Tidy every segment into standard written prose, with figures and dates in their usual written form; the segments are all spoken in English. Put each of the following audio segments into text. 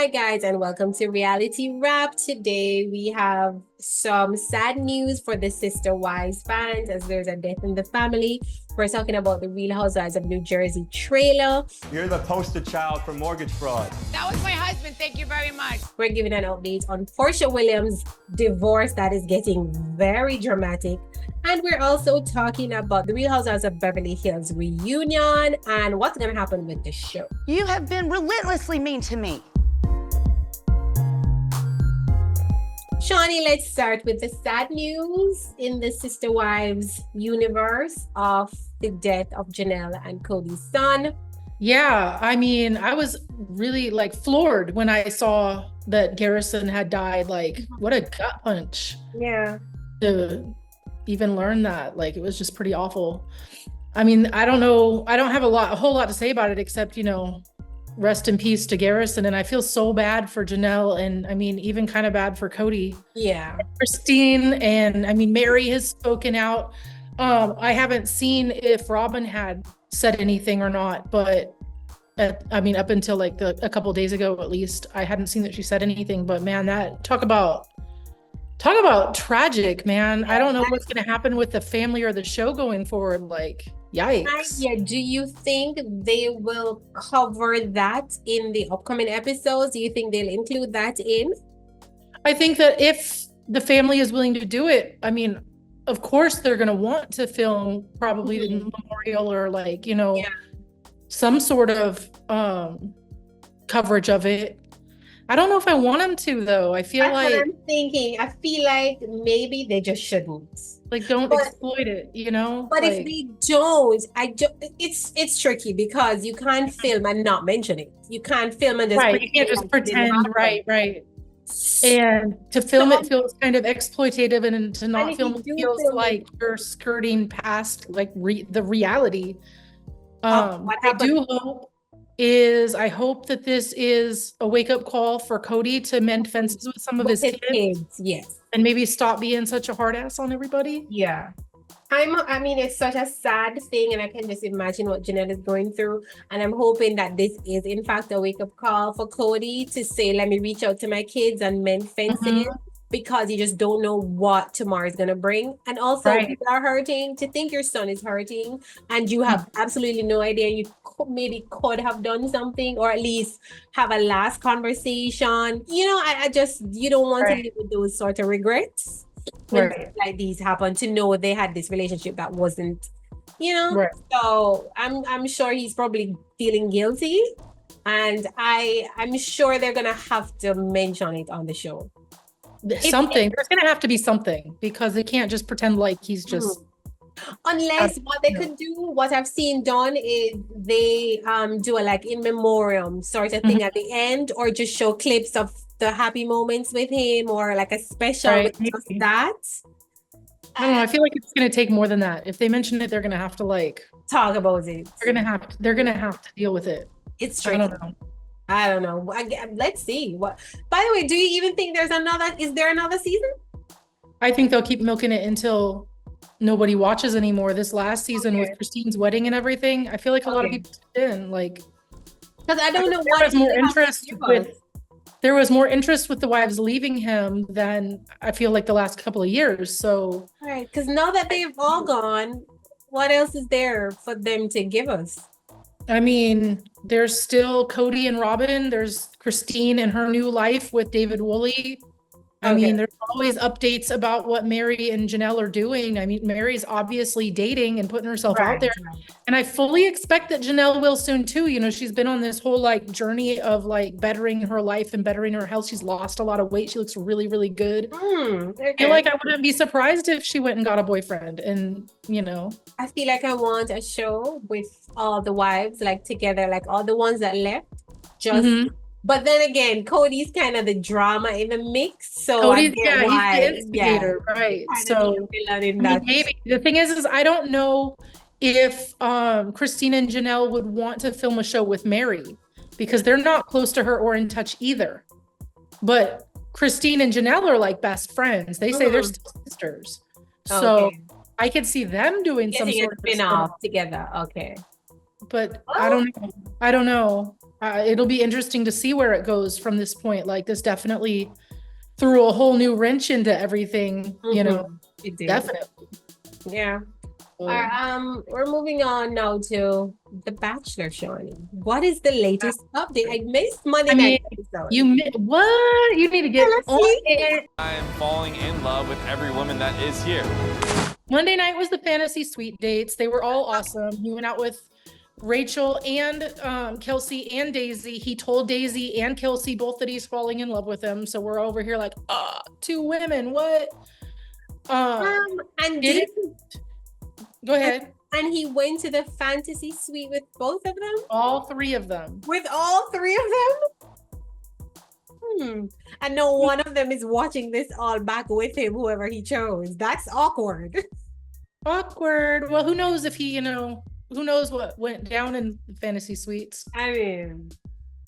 Hi, guys, and welcome to Reality Wrap. Today, we have some sad news for the Sister Wives fans as there's a death in the family. We're talking about the Real Housewives of New Jersey trailer. You're the poster child for mortgage fraud. That was my husband. Thank you very much. We're giving an update on Porsha Williams' divorce that is getting very dramatic. And we're also talking about the Real Housewives of Beverly Hills reunion and what's going to happen with the show. You have been relentlessly mean to me. Shawnee, let's start with the sad news in the Sister Wives universe of the death of Janelle and Kody's son. Yeah, I mean, I was really floored when I saw that Garrison had died. What a gut punch. Yeah. To even learn that. It was just pretty awful. I mean, I don't know. I don't have a whole lot to say about it except, rest in peace to Garrison. And I feel so bad for Janelle, and I mean, even kind of bad for Kody. Yeah. Christine, and I mean, Mary has spoken out. I haven't seen if Robin had said anything or not, but up until a couple days ago, at least, I hadn't seen that she said anything. But man, that talk about tragic, man. I don't know what's going to happen with the family or the show going forward. Yikes. Yeah. Do you think they will cover that in the upcoming episodes? Do you think they'll include that in? I think that if the family is willing to do it, I mean, of course they're going to want to film probably the memorial or some sort of coverage of it. I don't know if I want them to, though. I feel That's what I'm thinking. I feel like maybe they just shouldn't. Don't exploit it, But if they don't, it's tricky because you can't film and not mention it. You can't film and just right. You can't just pretend, right. And to film it feels kind of exploitative, and to not film it feels like you're skirting past the reality. What I do hope is I hope that this is a wake-up call for Kody to mend fences with some of his kids. Yes. And maybe stop being such a hard ass on everybody. Yeah. I mean, it's such a sad thing, and I can just imagine what Janelle is going through. And I'm hoping that this is, in fact, a wake-up call for Kody to say, let me reach out to my kids and mend fences, because you just don't know what tomorrow is going to bring. And also, people are hurting. To think your son is hurting and you have absolutely no idea, you maybe could have done something, or at least have a last conversation. You don't want to live with those sort of regrets when things like these happen, to know they had this relationship that wasn't, So I'm sure he's probably feeling guilty, and I'm sure they're gonna have to mention it on the show. There's gonna have to be something, because they can't just pretend like he's just unless what they could do, what I've seen done, is they do a in memoriam sort of thing at the end, or just show clips of the happy moments with him, or a special with just that. I don't know. I feel like it's gonna take more than that. If they mention it, they're gonna have to talk about it. They're gonna have to deal with it. It's tricky. I don't know. Let's see. By the way, do you even think is there another season? I think they'll keep milking it until nobody watches anymore. This last season with Christine's wedding and everything, I feel like a lot of people tuned in. Because I don't know what there was more interest with the wives leaving him than I feel like the last couple of years. So because now that they've all gone, what else is there for them to give us? I mean, there's still Kody and Robin. There's Christine and her new life with David Woolley. I mean, there's always updates about what Mary and Janelle are doing. I mean, Mary's obviously dating and putting herself out there. And I fully expect that Janelle will soon too. She's been on this whole journey of bettering her life and bettering her health. She's lost a lot of weight. She looks really, really good. I feel like I wouldn't be surprised if she went and got a boyfriend. And, I feel like I want a show with all the wives together, all the ones that left. But then again, Kody's kind of the drama in the mix. So Kody's, he's the instigator, right? So maybe the thing is I don't know if Christina and Janelle would want to film a show with Mary, because they're not close to her or in touch either. But Christine and Janelle are best friends. They say they're still sisters. So I could see them doing some sort of spin-off together. Okay. But I don't know. It'll be interesting to see where it goes from this point. Like this definitely threw a whole new wrench into everything, you know, It did. definitely. Yeah. All right, we're moving on now to The Bachelor, Shawnee. What is the latest update? I missed Monday night episode. What? You need to get Let's on see. it. I am falling in love with every woman that is here. Monday night was the fantasy suite dates. They were all awesome. He went out with Rachel and Kelsey and Daisy. He told Daisy and Kelsey both that he's falling in love with them. So we're over here like, two women, what? And Go ahead. And he went to the fantasy suite with both of them? All three of them. With all three of them? And no one of them is watching this all back with him, whoever he chose. That's awkward. Awkward. Well, who knows if he, who knows what went down in the fantasy suites. I mean,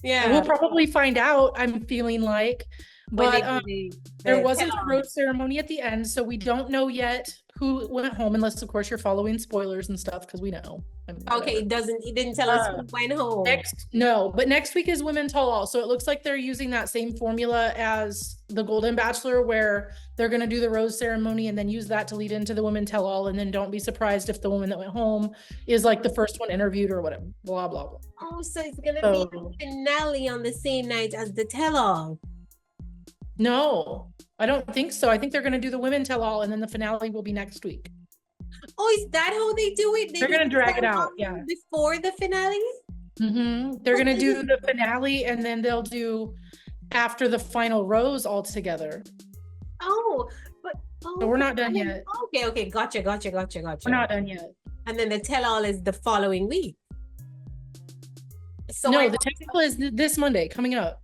yeah. We'll probably find out, I'm feeling like. But there wasn't a rose ceremony at the end, so we don't know yet who went home, unless of course you're following spoilers and stuff, because we know. Okay, it didn't tell us who went home. But next week is Women Tell All, so it looks like they're using that same formula as the Golden Bachelor, where they're going to do the rose ceremony and then use that to lead into the Women Tell All, and then don't be surprised if the woman that went home is like the first one interviewed or whatever, blah blah blah. Oh, so it's gonna be the finale on the same night as the Tell All. No, I don't think so. I think they're going to do the Women Tell All, and then the finale will be next week. Oh, is that how they do it? They're going to drag it out, yeah. Before the finale? They're going to do the finale, and then they'll do after the final rose all together. Oh, so we're not done yet. Okay, gotcha. We're not done yet. And then the Tell All is the following week. So no, the Tell All is this Monday coming up.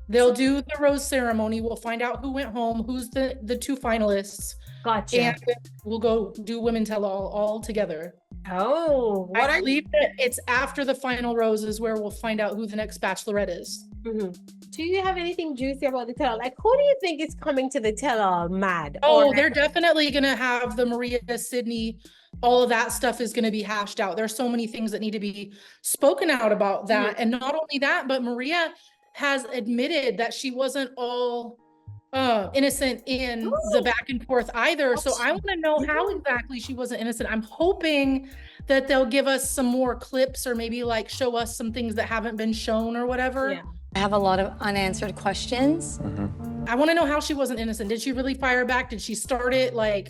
They'll do the rose ceremony. We'll find out who went home, who's the two finalists. Gotcha. And we'll go do Women Tell All together. Oh, I believe that it's after the final roses where we'll find out who the next Bachelorette is. Do you have anything juicy about the Tell All? Like, who do you think is coming to the Tell All mad? They're definitely going to have the Maria, Sydney, all of that stuff is going to be hashed out. There's so many things that need to be spoken out about that. And not only that, but Maria has admitted that she wasn't all innocent in the back and forth either. So I want to know how exactly she wasn't innocent. I'm hoping that they'll give us some more clips or maybe like show us some things that haven't been shown or whatever. Yeah. I have a lot of unanswered questions. I want to know how she wasn't innocent. Did she really fire back? Did she start it like,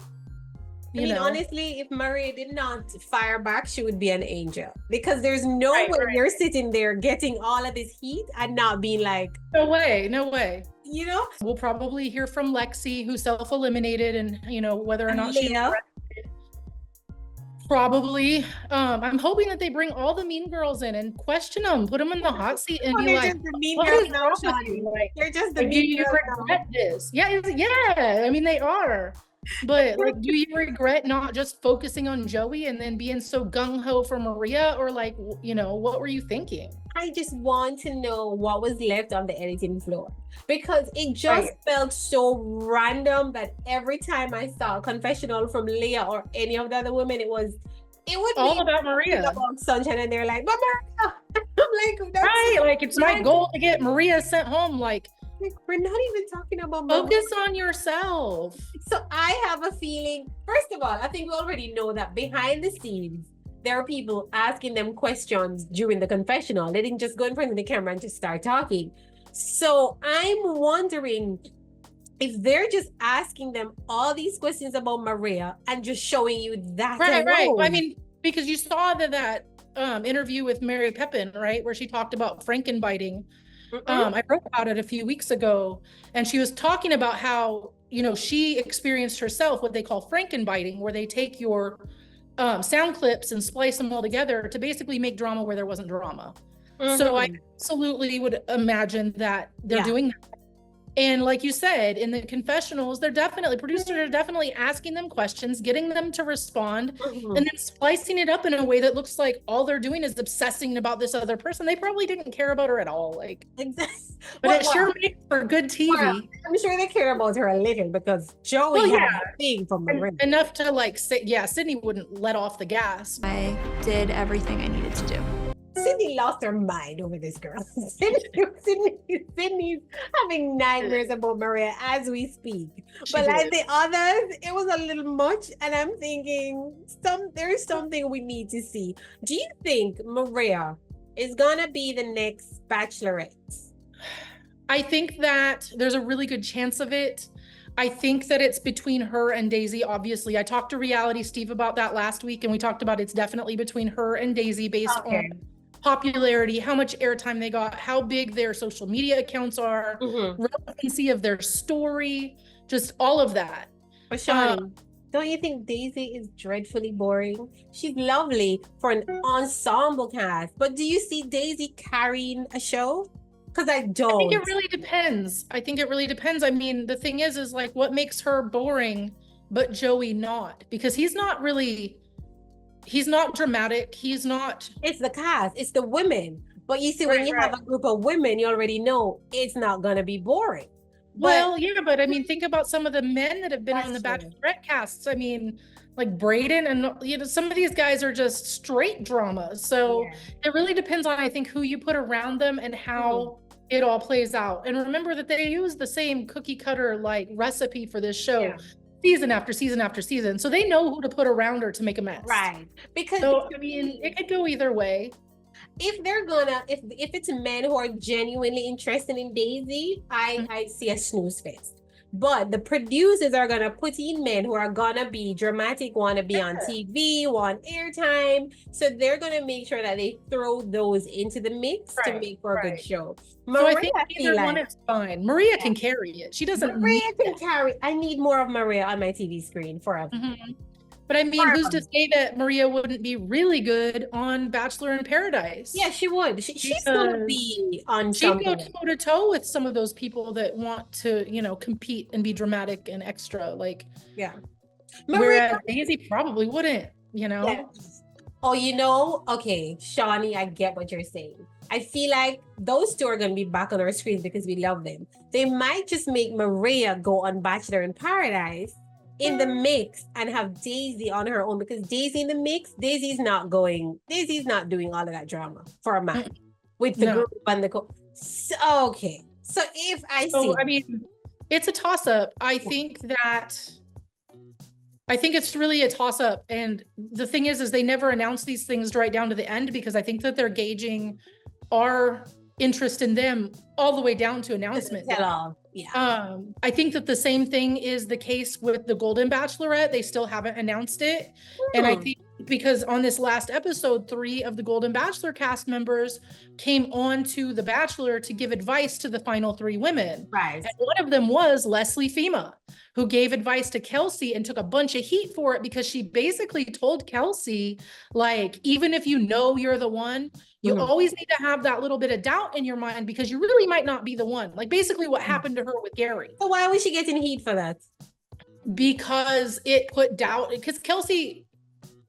honestly, if Maria did not fire back, she would be an angel, because there's no way you're sitting there getting all of this heat and not being like, no way. We'll probably hear from Lexi, who self-eliminated, and whether or not she probably. I'm hoping that they bring all the mean girls in and question them, put them in the hot seat, and be like, what is wrong with you? Like, they're just the do you regret this? Yeah. I mean, they are. But like, do you regret not just focusing on Joey and then being so gung-ho for Maria? Or like, what were you thinking? I just want to know what was left on the editing floor, because it just felt so random that every time I saw a confessional from Leah or any of the other women, it would all be about Maria, about Sunshine, and they're like, but Maria, I'm like, like it's my goal to get Maria sent home. Like, we're not even talking about Maria. Focus on yourself. So I have a feeling, first of all, I think we already know that behind the scenes, there are people asking them questions during the confessional. They didn't just go in front of the camera and just start talking. So I'm wondering if they're just asking them all these questions about Maria and just showing you that. Right. I mean, because you saw that interview with Mary Pepin, right, where she talked about Frankenbiting. I wrote about it a few weeks ago, and she was talking about how, she experienced herself what they call Frankenbiting, where they take your sound clips and splice them all together to basically make drama where there wasn't drama. So I absolutely would imagine that they're doing that. And like you said, in the confessionals, producers are definitely asking them questions, getting them to respond, and then splicing it up in a way that looks like all they're doing is obsessing about this other person. They probably didn't care about her at all. Like, but it sure makes for good TV. Well, I'm sure they care about her a little, because Joey had a thing from Maria. Enough to like say, Sydney wouldn't let off the gas. I did everything I needed to do. Sydney lost her mind over this girl. Sydney's having nightmares about Maria as we speak. But like the others, it was a little much. And I'm thinking there's something we need to see. Do you think Maria is gonna be the next Bachelorette? I think that there's a really good chance of it. I think that it's between her and Daisy, obviously. I talked to Reality Steve about that last week, and we talked about it's definitely between her and Daisy based on popularity, how much airtime they got, how big their social media accounts are, relevancy of their story, just all of that. But Shawnee, don't you think Daisy is dreadfully boring? She's lovely for an ensemble cast, but do you see Daisy carrying a show? Because I don't. I think it really depends. I mean, the thing is like, what makes her boring, but Joey not? Because he's not dramatic. He's not. It's the cast. It's the women. But you see, when you have a group of women, you already know it's not going to be boring. Well, yeah, but I mean, think about some of the men that have been on the Bachelorette casts. I mean, like Brayden and, some of these guys are just straight drama. So it really depends on, I think, who you put around them and how it all plays out. And remember that they use the same cookie cutter like recipe for this show season after season after season. So they know who to put around her to make a mess. Right. Because I mean, it could go either way. If they're gonna, if it's men who are genuinely interested in Daisy, I see a snooze fest. But the producers are gonna put in men who are gonna be dramatic, want to be on TV, want airtime. So they're gonna make sure that they throw those into the mix to make for a good show. So I think either one is fine. Maria can carry it. She doesn't. Maria can carry. I need more of Maria on my TV screen forever. But I mean, who's to say that Maria wouldn't be really good on Bachelor in Paradise? Yeah, she would. She's gonna be on. She'd go toe to toe with some of those people that want to, compete and be dramatic and extra. Like, whereas Daisy probably wouldn't. Yeah. Okay, Shawnee, I get what you're saying. I feel like those two are going to be back on our screens because we love them. They might just make Maria go on Bachelor in Paradise in the mix and have Daisy on her own, because Daisy in the mix, Daisy's not doing all of that drama for a man with the group and the okay. So if I see, I mean, it's a toss up. I think it's really a toss up. And the thing is they never announce these things right down to the end, because I think that they're gauging our interest in them all the way down to announcement. I think that the same thing is the case with the Golden Bachelorette. They still haven't announced it. And I think because on this last episode, 3 of the Golden Bachelor cast members came on to The Bachelor to give advice to the final 3 women. Right. And one of them was Leslie Fema, who gave advice to Kelsey and took a bunch of heat for it, because she basically told Kelsey, like, even if you know you're the one, you always need to have that little bit of doubt in your mind, because you really might not be the one. Like basically what happened to her with Gary. So why was she getting heat for that? Because it put doubt, because Kelsey,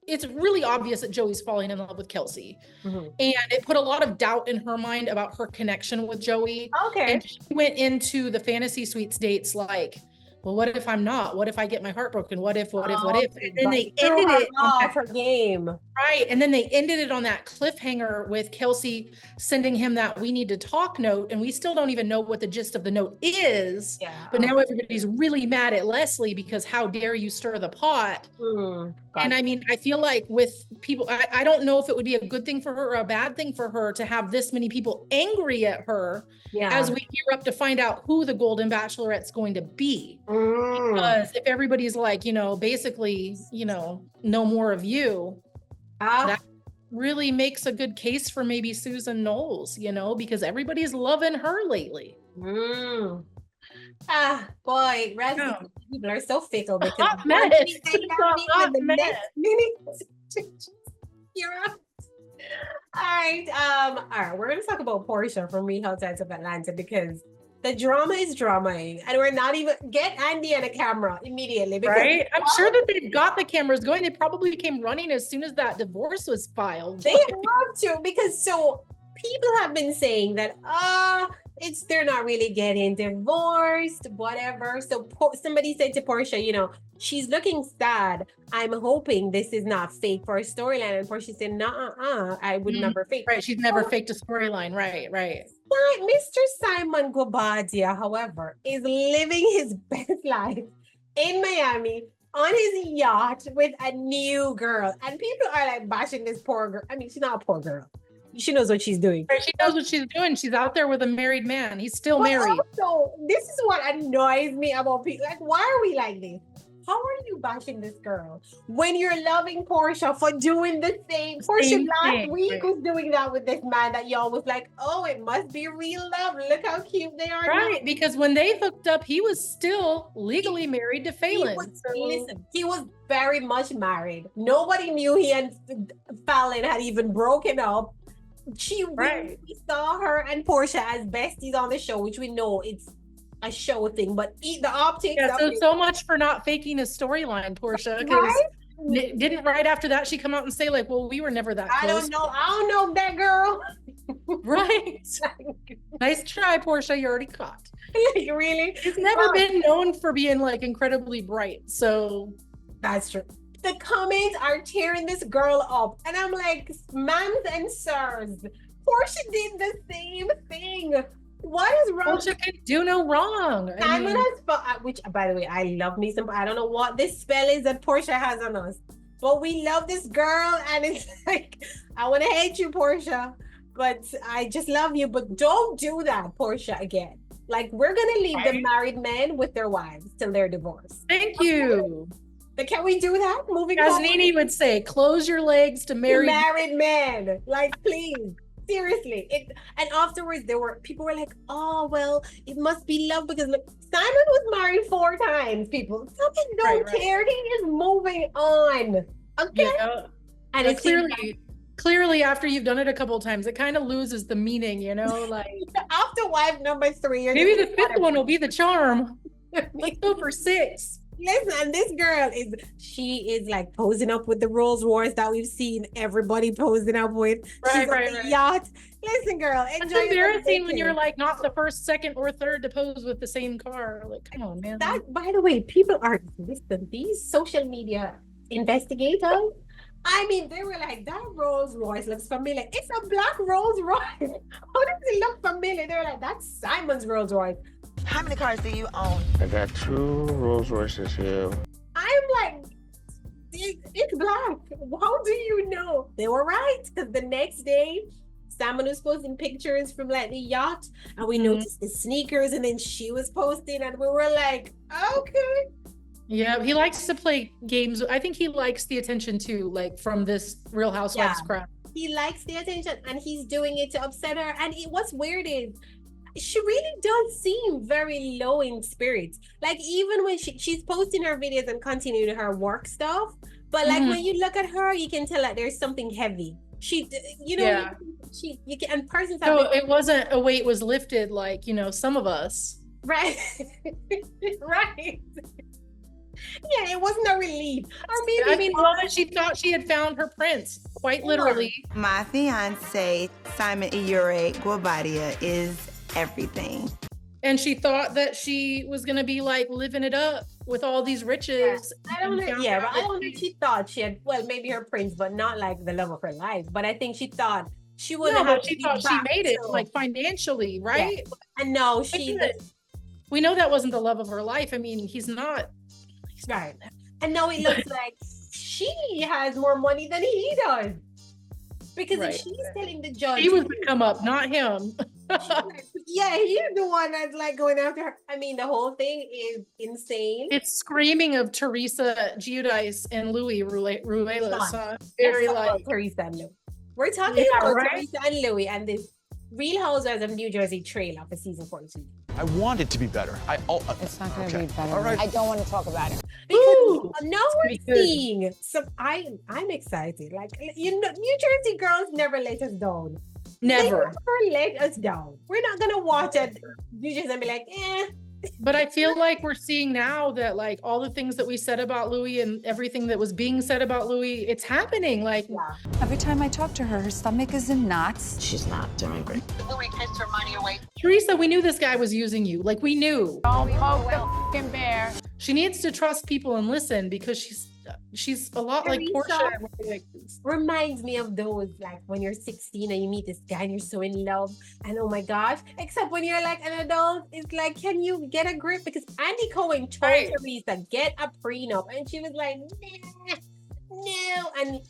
it's really obvious that Joey's falling in love with Kelsey. And it put a lot of doubt in her mind about her connection with Joey. Okay. And she went into the fantasy suites dates like, well, what if I'm not? What if I get my heart broken? What if? And then they ended it off her game. Right. And then they ended it on that cliffhanger with Kelsey sending him that "we need to talk" note. And we still don't even know what the gist of the note is. Yeah. But now everybody's really mad at Leslie because how dare you stir the pot? And I mean, I feel like with people, I don't know if it would be a good thing for her or a bad thing for her to have this many people angry at her as we gear up to find out who the Golden Bachelorette's going to be. Because if everybody's like, basically, no more of you, that really makes a good case for maybe Susan Knowles, because everybody's loving her lately. Boy, people are so fickle because hot mess. You're up. All right, we're gonna talk about Porsha from Real Housewives of Atlanta, because the drama is dramaing, and we're not even get Andy on a camera immediately. Right? I'm sure that they've got the cameras going. They probably came running as soon as that divorce was filed. They have to, because people have been saying that they're not really getting divorced, whatever. So somebody said to Porsha, you know, she's looking sad. I'm hoping this is not fake for a storyline. And Porsha said, nah, I would never fake. Right, she's never faked a storyline. Right. But Mr. Simon Guobadia, however, is living his best life in Miami on his yacht with a new girl. And people are like bashing this poor girl. I mean, she's not a poor girl. She knows what she's doing. She knows what she's doing. She's out there with a married man. He's still married. So this is what annoys me about people. Like, why are we like this? How are you bashing this girl when you're loving Porsha for doing the same? Porsha last week was doing that with this man that y'all was like, oh, it must be real love. Look how cute they are. Right, now. because when they hooked up, he was still legally married to Phelan. Listen, he was very much married. Nobody knew he and Fallon had even broken up. We saw her and Porsha as besties on the show, which we know it's a show thing, but the optics. Yeah, so much for not faking a storyline, Porsha. Because didn't right after that she come out and say like, well, we were never that close. I don't know that girl. Right. Nice try, Porsha. You already caught. Really? He's never been known for being like incredibly bright. So that's true. The comments are tearing this girl up. And I'm like, ma'ams and sirs, Porsha did the same thing. What is wrong? Porsha can do no wrong. Simon has, which, by the way, I love me some. I don't know what this spell is that Porsha has on us, but we love this girl, and it's like, I want to hate you, Porsha, but I just love you. But don't do that, Porsha, again. Like, we're gonna leave the married men with their wives till they're divorced. Thank you. But can we do that moving As forward? Nene would say, close your legs to married men. Like, please. Seriously. And afterwards people were like, oh well, it must be love because look, Simon was married 4 times, people. Something don't care. He is moving on. Okay. Yeah. And it's clearly after you've done it a couple of times, it kind of loses the meaning, you know, like after wife number 3 or maybe the 5th one will be the charm. Let's go for 6. Listen, this girl is like posing up with the Rolls Royce that we've seen everybody posing up with. Right. Yacht. Listen, girl. It's embarrassing when you're like not the first, second, or third to pose with the same car. Like, come on, man. That, by the way, people are these social media investigators. I mean, they were like, that Rolls Royce looks familiar. It's a black Rolls Royce. How does it look familiar? They were like, that's Simon's Rolls Royce. How many cars do you own? I got 2 Rolls Royces here. I'm like, it's black. How do you know? They were right, because the next day, Simon was posting pictures from like the yacht, and we noticed the sneakers, and then she was posting, and we were like, okay. Yeah, he likes to play games. I think he likes the attention too, like from this Real Housewives crowd. He likes the attention, and he's doing it to upset her. And what's weird is, she really does seem very low in spirits. Like, even when she's posting her videos and continuing her work stuff, but like when you look at her, you can tell that there's something heavy. She, you know, you can, and persons have. So it wasn't a weight was lifted like, you know, some of us. Right. Right. Yeah, it wasn't a relief. Or maybe she thought she had found her prince, quite literally. My fiance, Simon Iyure Guobadia, is everything. And she thought that she was gonna be like living it up with all these riches. I don't think she thought she had, well, maybe her prince, but not like the love of her life. But I think she thought she wouldn't have. She thought she made it like financially, right? Yeah. And no, we know that wasn't the love of her life. I mean, he's not. Right. And now it looks like she has more money than he does. Because if she's telling the judge, he was the come up, not him. Yeah, he's the one that's like going after her. I mean, the whole thing is insane. It's screaming of Teresa Giudice and Luis Ruelas. Very like Teresa and Louis. We're talking about Teresa and Louis and this Real Housewives of New Jersey trailer for season 14. I want it to be better. It's not going to be better. All right. I don't want to talk about it. Because now we're seeing some. I'm excited. Like, you know, New Jersey girls never let us down. Never They never let us down. We're not gonna watch it. You just gonna be like, But I feel like we're seeing now that like all the things that we said about Louis and everything that was being said about Louis, it's happening. Like Every time I talk to her, her stomach is in knots. She's not doing great. Louis takes her money away. Teresa, we knew this guy was using you. Like we knew. Don't poke the fucking bear. She needs to trust people and listen because she's a lot like Teresa Porsha. reminds me of those like when you're 16 and you meet this guy and you're so in love and oh my gosh, except when you're like an adult, it's like, can you get a grip? Because Andy Cohen told Teresa get a prenup and she was like, nah, no. And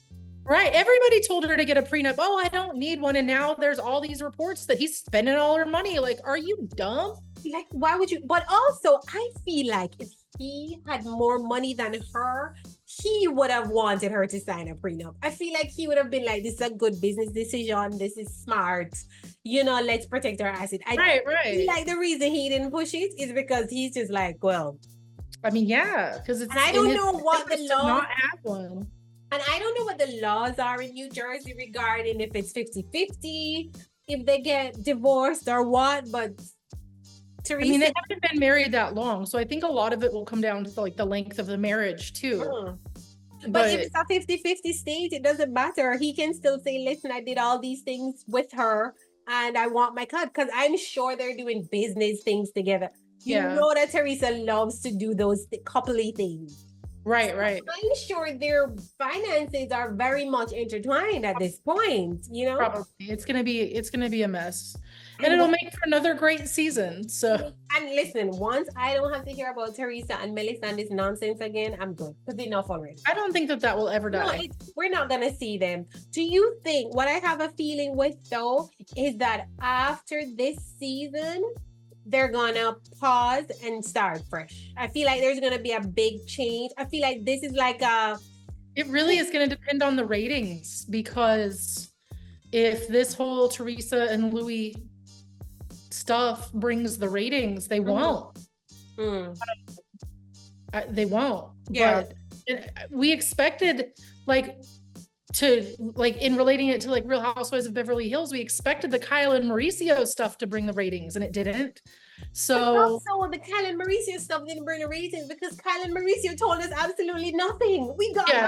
right, everybody told her to get a prenup. Oh, I don't need one. And now there's all these reports that he's spending all her money. Like, are you dumb? like, why would you? But also, I feel like if he had more money than her, he would have wanted her to sign a prenup. I feel like he would have been like, this is a good business decision. This is smart. You know, let's protect our asset. I feel like the reason he didn't push it is because he's just like, well. I mean, yeah, because it's. And I don't know what the law. Not have one. And I don't know what the laws are in New Jersey regarding if it's 50-50, if they get divorced or what, but Teresa. I mean, they haven't been married that long, so I think a lot of it will come down to like the length of the marriage too. But if it's a 50-50 state, it doesn't matter. He can still say, listen, I did all these things with her and I want my cut, because I'm sure they're doing business things together. You know that Teresa loves to do those coupley things. Right. I'm sure their finances are very much intertwined at this point, you know? Probably. It's gonna be a mess. And it'll make for another great season. So and listen, once I don't have to hear about Teresa and Melissa and this nonsense again, I'm good. Because enough already. I don't think that will ever die. No, we're not gonna see them. Do you think what I have a feeling with though is that after this season they're gonna pause and start fresh? I feel like there's gonna be a big change. I feel like this is like it really is gonna depend on the ratings, because if this whole Teresa and Louis stuff brings the ratings, they won't. They won't. Yeah. But we expected in relating it to like Real Housewives of Beverly Hills, we expected the Kyle and Mauricio stuff to bring the ratings, and it didn't. So also the Kyle and Mauricio stuff didn't bring the ratings because Kyle and Mauricio told us absolutely nothing.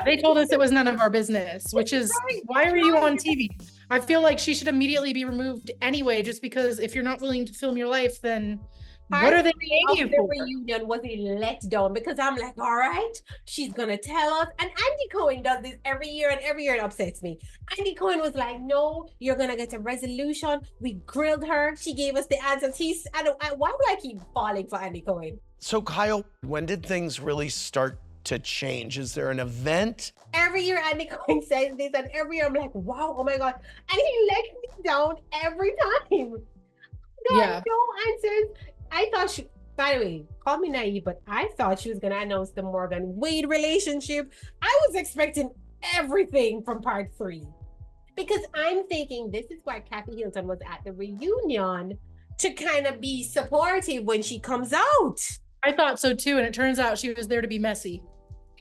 They told us it was none of our business, which is why are you on TV? I feel like she should immediately be removed anyway, just because if you're not willing to film your life, then what are they paying you for? The reunion was a letdown because I'm like, all right, she's gonna tell us. And Andy Cohen does this every year, and every year it upsets me. Andy Cohen was like, no, you're gonna get a resolution. We grilled her. She gave us the answers. Why would I keep falling for Andy Cohen? So Kyle, when did things really start to change? Is there an event? Every year Andy Cohen says this, and every year I'm like, wow, oh my God. And he lets me down every time. No answers. I thought she, by the way, call me naive, but I thought she was going to announce the Morgan Wade relationship. I was expecting everything from part 3 because I'm thinking this is why Kathy Hilton was at the reunion, to kind of be supportive when she comes out. I thought so too, and it turns out she was there to be messy.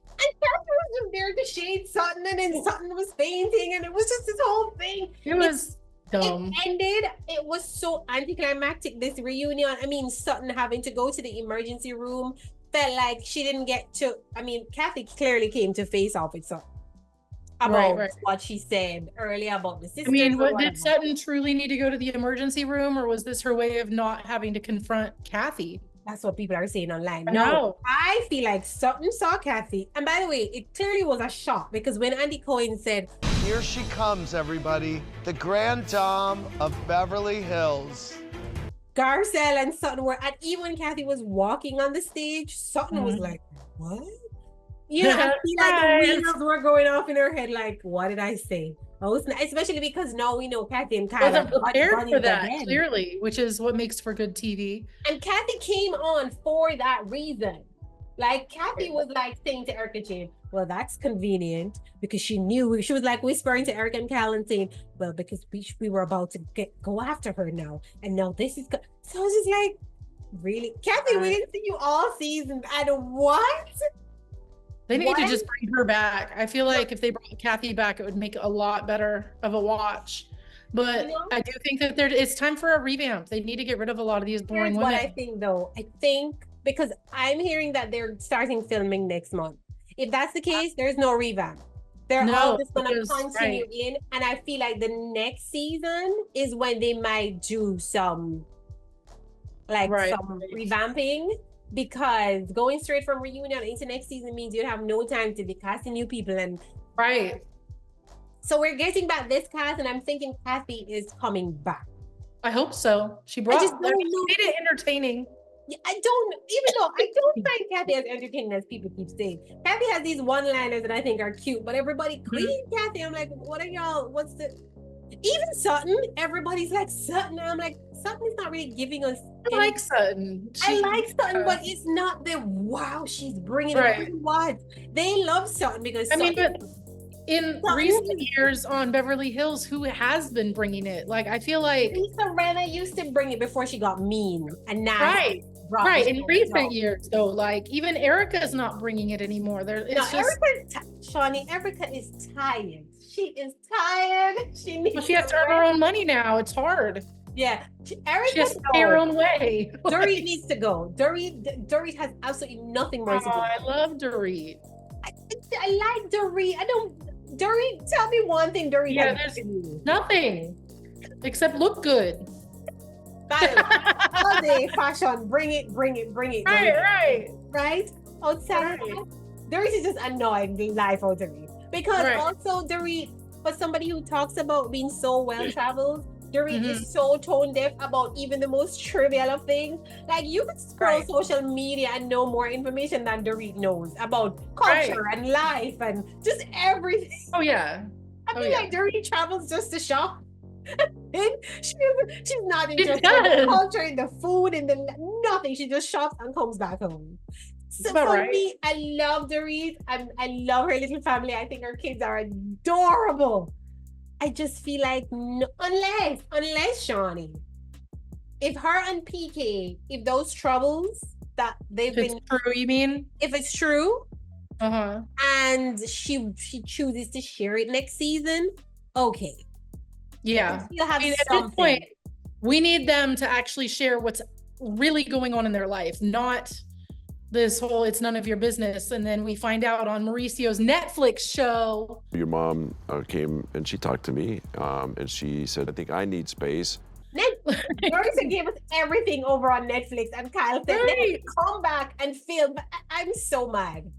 And Kathy was just there to shade Sutton, and then Sutton was fainting, and it was just this whole thing. It was dumb. It ended. It was so anticlimactic, this reunion. I mean, Sutton having to go to the emergency room felt like she didn't get to. I mean, Kathy clearly came to face off with Sutton about what she said earlier about the sisters. I mean, did Sutton truly need to go to the emergency room, or was this her way of not having to confront Kathy? That's what people are saying online. No, I feel like Sutton saw Kathy. And by the way, it clearly was a shock because when Andy Cohen said, here she comes, everybody, the grand dame of Beverly Hills. Garcelle and Sutton were, and even when Kathy was walking on the stage, Sutton was like, what? You know, I feel like the wheels were going off in her head, like, what did I say? Especially because now we know Kathy and Kyle wasn't prepared for that, clearly, which is what makes for good TV. And Kathy came on for that reason. Like, Kathy was like saying to Erica Jane, well, that's convenient, because she knew, she was like whispering to Erica and Kyle and saying, well, because we were about to go after her now, and now this is so I was just like, really? Kathy, we didn't see you all season, and what? They need to just bring her back. I feel like if they brought Kathy back, it would make a lot better of a watch But You know? I do think that it's time for a revamp. They need to get rid of a lot of these boring Here's women. what I think though. I think because I'm hearing that they're starting filming next month. If that's the case, there's no revamp. They're all just gonna continue in, and I feel like the next season is when they might do some revamping, because going straight from reunion into next season means you have no time to be casting new people and so we're getting back this cast, and I'm thinking Kathy is coming back. I hope so. She made it entertaining. Yeah, even though I don't find Kathy as entertaining as people keep saying. Kathy has these one-liners that I think are cute, but everybody Queen Kathy, I'm like, what are y'all? What's the? Even Sutton, everybody's like Sutton. I'm like, Sutton is not really giving us. I like Sutton. I like Sutton, but it's not the wow she's bringing it. What they love Sutton because in recent years on Beverly Hills, who has been bringing it? Like, I feel like Lisa Rinna used to bring it before she got mean, and now in recent years though, like even Erica's not bringing it anymore. Erica is tired. She is tired. She has to earn her own money now. It's hard. Yeah, Erica she has to pay her own way. Dorit needs to go. Dorit has absolutely nothing more to do. I love Dorit. I like Dorit. Dorit, tell me one thing Dorit has there's nothing except look good. All day fashion, bring it. Right? Outside, Dorit is just annoying the life out of me. Because also Dorit, for somebody who talks about being so well traveled, Dorit is so tone deaf about even the most trivial of things. Like, you could scroll social media and know more information than Dorit knows about culture and life and just everything. Oh yeah. I feel like Dorit travels just to shop. she's not interested in the culture, in the food, in the nothing. She just shops and comes back home. So for me, I love Dorit. I love her little family. I think her kids are adorable. I just feel like unless Shawnee, if her and PK, if those troubles that they've been true, you mean? If it's true, and she chooses to share it next season, okay. Yeah. At this point, we need them to actually share what's really going on in their life, not this whole it's none of your business. And then we find out on Mauricio's Netflix show. Your mom came and she talked to me and she said, I think I need space. Garrison gave us everything over on Netflix, and Kyle said, come back and film. I'm so mad.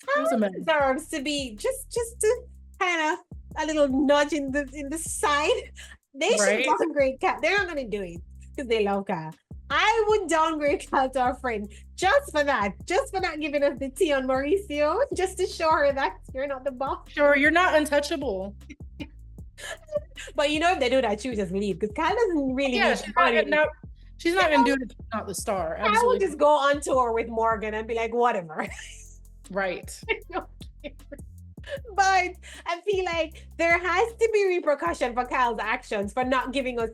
Kyle deserves to be just to kind of a little nudge in the side. They should downgrade Kyle. They're not gonna do it because they love Kyle. I would downgrade Kyle to our friend just for not giving us the tea on Mauricio, just to show her that you're not the boss. Sure, you're not untouchable. But if they do that, she would just leave because Kyle doesn't really need she's not gonna do it if she's not the star. Absolutely. I would just go on tour with Morgan and be like, whatever. Right. But I feel like there has to be repercussion for Kyle's actions for not giving us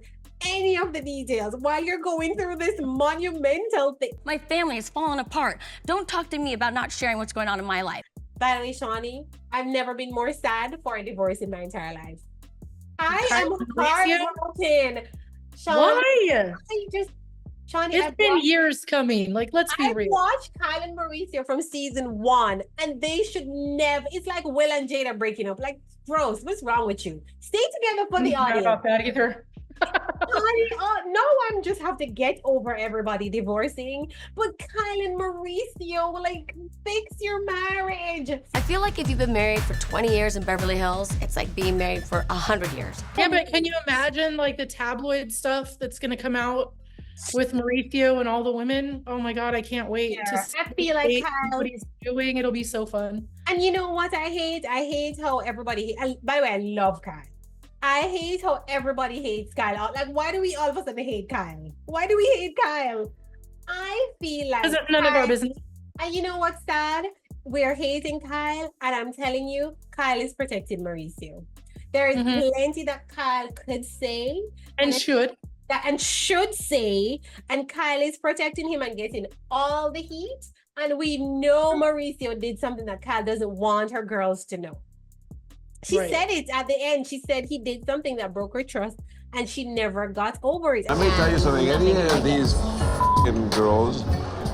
any of the details while you're going through this monumental thing. My family is falling apart. Don't talk to me about not sharing what's going on in my life. By the way, Shawnee, I've never been more sad for a divorce in my entire life. I am heartbroken. Why? Shawnee, it's been years coming. Like, let's be real. I watched Kyle and Mauricio from season 1, and they should never. It's like Will and Jada breaking up. Like, gross. What's wrong with you? Stay together for the audience. Not about that either. No one just have to get over everybody divorcing, but Kyle and Mauricio, like, fix your marriage. I feel like if you've been married for 20 years in Beverly Hills, it's like being married for 100 years. Yeah, but can you imagine like the tabloid stuff that's going to come out with Mauricio and all the women? Oh my God, I can't wait to see I feel like Kyle, what he's doing. It'll be so fun. And you know what I hate? I hate how everybody, by the way, I love Kyle. I hate how everybody hates Kyle. Like, why do we all of a sudden hate Kyle? Why do we hate Kyle? I feel like it's none of our business. And you know what's sad? We're hating Kyle, and I'm telling you, Kyle is protecting Mauricio. There is plenty that Kyle could say and should say, and Kyle is protecting him and getting all the heat. And we know Mauricio did something that Kyle doesn't want her girls to know. She said it at the end. She said he did something that broke her trust, and she never got over it. Let me tell you something. Any of these girls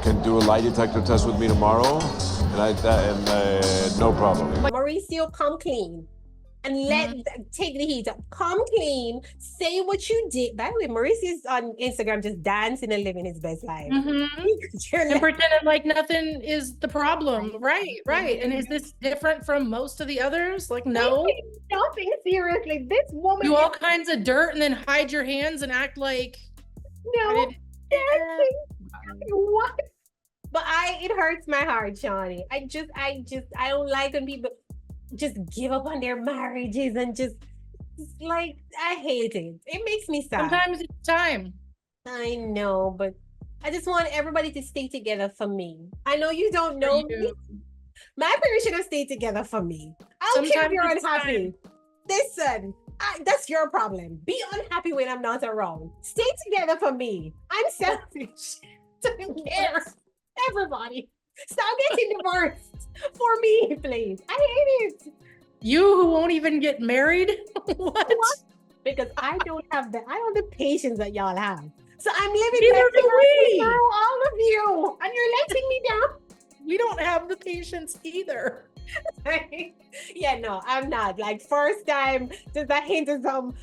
can do a lie detector test with me tomorrow, and no problem. But Mauricio, come clean. And take the heat up. Come clean. Say what you did. By the way, Mauricio's on Instagram just dancing and living his best life. And pretending like nothing is the problem. Right. And is this different from most of the others? Like, no. Nothing, seriously. This woman do all kinds of dirt and then hide your hands and act like dancing. What? But it hurts my heart, Shawnee. I don't like when people just give up on their marriages and just like, I hate it. It makes me sad. Sometimes it's time. I know, but I just want everybody to stay together for me. I know you don't know me. My parents should have stayed together for me. I don't care if you're unhappy. Listen, that's your problem. Be unhappy when I'm not around. Stay together for me. I'm selfish. Don't care. Everybody, stop getting divorced for me, please. I hate it. You who won't even get married? What? Because I don't have the patience that y'all have. So I'm living through all of you, and you're letting me down. We don't have the patience either. Yeah, no, I'm not. Like, first time, just a hint of some.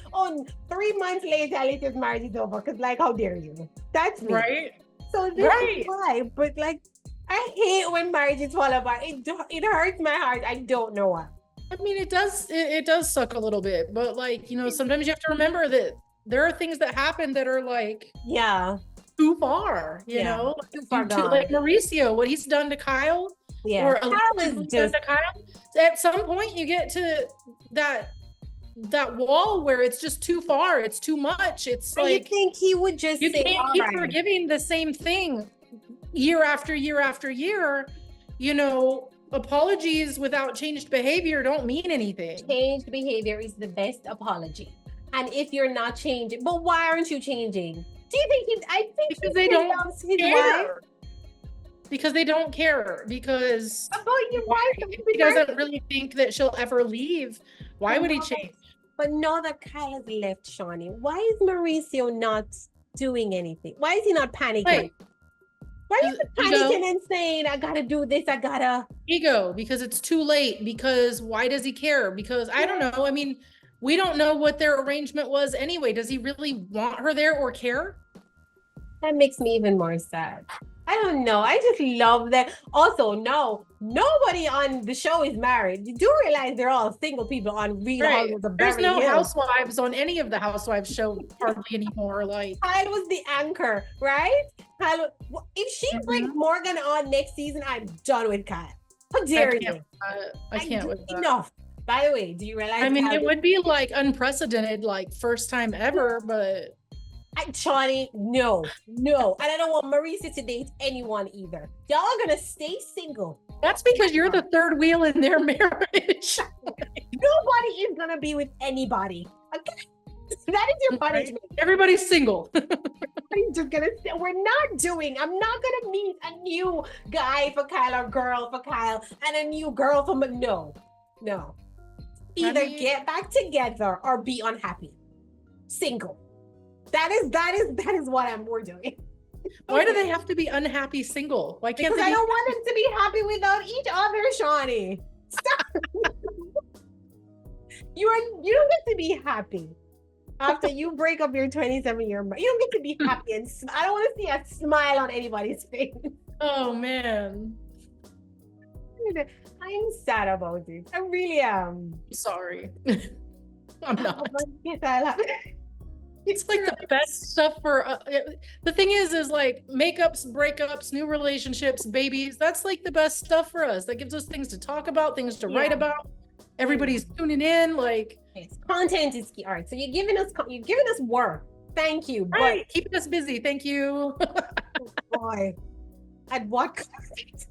3 months later, at least his marriage is over. Because, like, how dare you? That's me. Right. So this is why. But, like, I hate when marriages fall apart. It hurts my heart. I don't know why. I mean, it does suck a little bit. But, like, you know, sometimes you have to remember that there are things that happen that are, like, too far, you know? Too far gone. Like Mauricio, what he's done to Kyle. Yeah, or Kyle is just... to Kyle. At some point, you get to that wall where it's just too far. It's too much. It's like, you think he would just you say, can't keep forgiving the same thing year after year after year. You know, apologies without changed behavior don't mean anything. Changed behavior is the best apology. And if you're not changing, but why aren't you changing? Do you think because they don't care. Because they don't care. Because about your wife, he doesn't really think that she'll ever leave. Why would he change? But now that Kyle has left, Shawnee, why is Mauricio not doing anything? Why is he not panicking? Right. Why is he panicking and saying, I gotta do this, I gotta... Ego, because it's too late. Because why does he care? Because I don't know. I mean, we don't know what their arrangement was anyway. Does he really want her there or care? That makes me even more sad. I don't know. I just love that. Also, no, nobody on the show is married. You do realize they're all single people on Real Housewives of Beverly Hills. There's no housewives on any of the housewives show hardly anymore. Like, Kyle was the anchor, right? Kyle, if she brings Morgan on next season, I'm done with Kyle. How dare you? I can't with that. Enough. By the way, do you realize? I mean, it would be like unprecedented, like first time ever, but. Shawnee, no. And I don't want Mauricio to date anyone either. Y'all are gonna stay single. That's because you're the third wheel in their marriage. Nobody is gonna be with anybody. Okay? That is your punishment. Everybody's single. I'm just gonna say, I'm not gonna meet a new guy for Kyle or girl for Kyle and a new girl for me. No. Either get back together or be unhappy. Single. That is what we're doing. Why do they have to be unhappy single? Why can't because I don't want them to be happy without each other, Shawnee. Stop. You don't get to be happy after you break up your 27-year marriage. You don't get to be happy and I don't want to see a smile on anybody's face. Oh man. I'm sad about it. I really am. Sorry. I'm not. It's like the best stuff for the thing is like makeups, breakups, new relationships, babies. That's like the best stuff for us. That gives us things to talk about, things to write about. Everybody's tuning in. Like content is key. All right, so you're giving us work. Thank you. Right, keeping us busy. Thank you. Oh boy, at what cost?